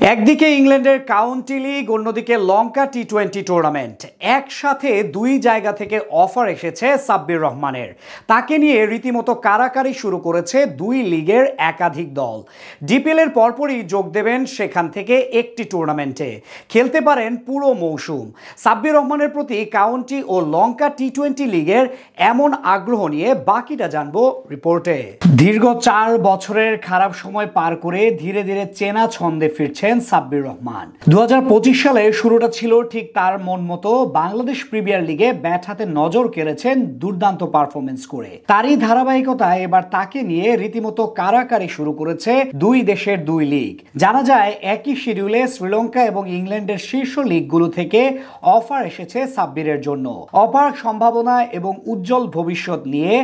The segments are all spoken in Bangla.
একদিকে ইংল্যান্ডের কাউন্টি লিগ, অন্যদিকে লঙ্কা টি-20 টুর্নামেন্ট। একসাথে দুই জায়গা থেকে অফার এসেছে সাব্বির রহমানের। তাকে নিয়ে রীতিমতো কারাকারি শুরু করেছে দুই লিগের একাধিক দল। ডিপিএলের পরপরই যোগ দেবেন সেখান থেকে একটি টুর্নামেন্টে, খেলতে পারেন পুরো মৌসুম। সাব্বির রহমানের প্রতি কাউন্টি ও লঙ্কা টি-20 লিগের এমন আগ্রহ নিয়ে বাকিটা জানবো রিপোর্টে। দীর্ঘ 4 বছরের খারাপ সময় পার করে ধীরে ধীরে চেনা ছন্দে ফিরছেন সাব্বির রহমান। 2025 সালে শুরুটা ছিল ঠিক তার মন মতো। বাংলাদেশ প্রিমিয়ার লিগে ব্যাট হাতে নজর কেড়েছেন দুর্দান্ত পারফরমেন্স করে। তারই ধারাবাহিকতায় এবার তাকে নিয়ে রীতিমতো কারাকারি শুরু করেছে দুই দেশের দুই লিগ। জানা যায় একই শিডিউলে শ্রীলঙ্কা এবং ইংল্যান্ডের শীর্ষ লিগগুলো থেকে অফার এসেছে সাব্বিরের জন্য। অপার সম্ভাবনা এবং উজ্জ্বল ভবিষ্যৎ নিয়ে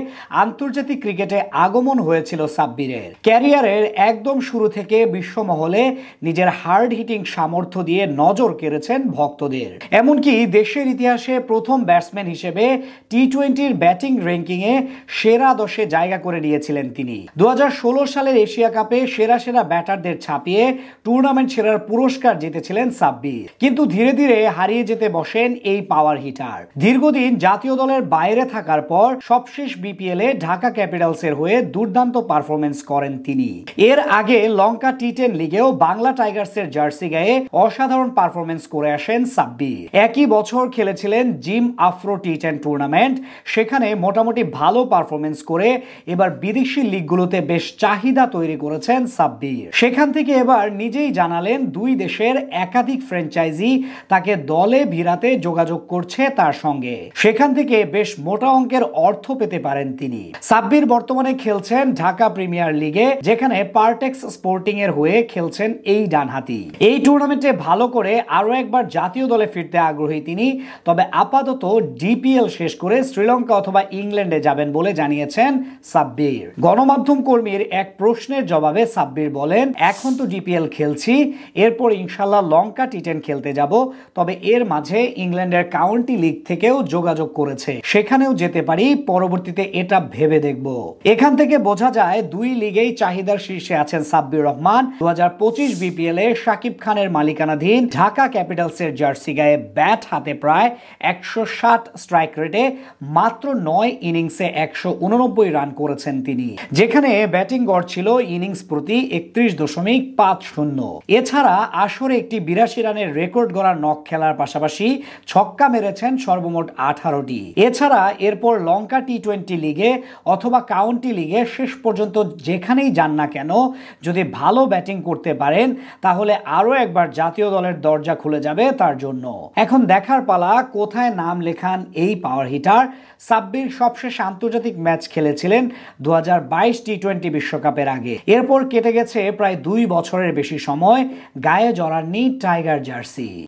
আন্তর্জাতিক ক্রিকেটে আগমন হয়েছিল সাব্বিরের। ক্যারিয়ারের একদম শুরু থেকে বিশ্বমহলে নিজের হার্ড হিটিং সামর্থ্য দিয়ে নজর কেড়েছেন ভক্তদের। এমনকি দেশের ইতিহাসে প্রথম ব্যাটসম্যান হিসেবে টি-20 ব্যাটিং র্যাঙ্কিংয়ে সেরা 10-এ জায়গা করে নিয়েছিলেন তিনি। 2016 সালের এশিয়া কাপে সেরা সেরা ব্যাটারদের ছাপিয়ে টুর্নামেন্ট সেরার পুরস্কার জিতেছিলেন সাব্বির। কিন্তু ধীরে ধীরে হারিয়ে যেতে বসেন এই পাওয়ার হিটার। দীর্ঘদিন জাতীয় দলের বাইরে থাকার পর সবশেষ বিপিএলে ঢাকা ক্যাপিটালসের হয়ে দুর্দান্ত পারফরমেন্স করেন তিনি। এর আগে লঙ্কা টি-10 লিগেও বাংলা টাইগার্সের জার্সি গায়ে অসাধারণ পারফরমেন্স করে আসেন সাব্বির। একই বছর খেলেছিলেন জিম আফ্রো টি-10 টুর্নামেন্ট। সেখানে মোটামুটি ভালো পারফরমেন্স করে এবার বিদেশি লিগগুলোতে বেশ চাহিদা তৈরি করেছেন সাব্বির। সেখান থেকে এবার নিজেই জানালেন দুই দেশের একাধিক ফ্র্যাঞ্চাইজি তাকে দলে ভিড়াতে যোগাযোগ করছে তার সঙ্গে। সেখান থেকে বেশ মোটা অঙ্কের অর্থ পেতে পারেন তিনি। সাব্বির বর্তমানে খেলছেন ঢাকা প্রিমিয়ার লিগে, যেখানে পার্টেক্স স্পোর্টিং এর হয়ে খেলছেন এই ডানহাতি। এই টুর্নামেন্টে ভালো করে আরো একবার জাতীয় দলে ফিরতে আগ্রহী তিনি। তবে আপাতত ডিপিএল শেষ করে শ্রীলঙ্কা অথবা ইংল্যান্ডে যাবেন বলে জানিয়েছেন সাব্বির। গণমাধ্যম কর্মীর এক প্রশ্নের জবাবে সাব্বির বলেন, এখন তো ডিপিএল খেলছি, এরপর ইনশাল্লাহ লঙ্কা টি-10 খেলতে যাব। তবে এর মাঝে ইংল্যান্ডের কাউন্টি লিগ থেকেও যোগাযোগ করেছে, সেখানেও যেতে পারি, পরবর্তীতে এটা ভেবে দেখব। এখান থেকে বোঝা যায় দুই লিগেই চাহিদার শীর্ষে আছেন সাব্বির রহমান। 2025 বিপিএল এ শাকিব খানের মালিকানাধীন ঢাকা ক্যাপিটালসের জার্সি গায়ে ব্যাট হাতে প্রায় 160 স্ট্রাইক রেটে মাত্র 9 ইনিংসে 189 রান করেছেন তিনি, যেখানে ব্যাটিং গড় ছিল ইনিংস প্রতি 31.50। এছাড়া আসরে একটি 82 রানের রেকর্ড গড়া নক খেলার পাশাপাশি ছক্কা মেরেছেন সর্বমোট 18টি। এছাড়া এরপর লঙ্কা টি-20 লিগে অথবা কাউন্টি লিগে শেষ পর্যন্ত যেখানেই যান না কেন, যদি ভালো ব্যাটিং করতে পারেন তাহলে আরো একবার জাতীয় দলের দরজা খুলে যাবে তার জন্য। এখন দেখার পালা কোথায় নাম লেখান এই পাওয়ার হিটার। সাব্বির সবশেষ আন্তর্জাতিক ম্যাচ খেলেছিলেন 2022 টি-20 বিশ্বকাপের আগে। এরপর কেটে গেছে প্রায় 2 বছরের বেশি সময়, গায়ে জড়াননি টাইগার জার্সি।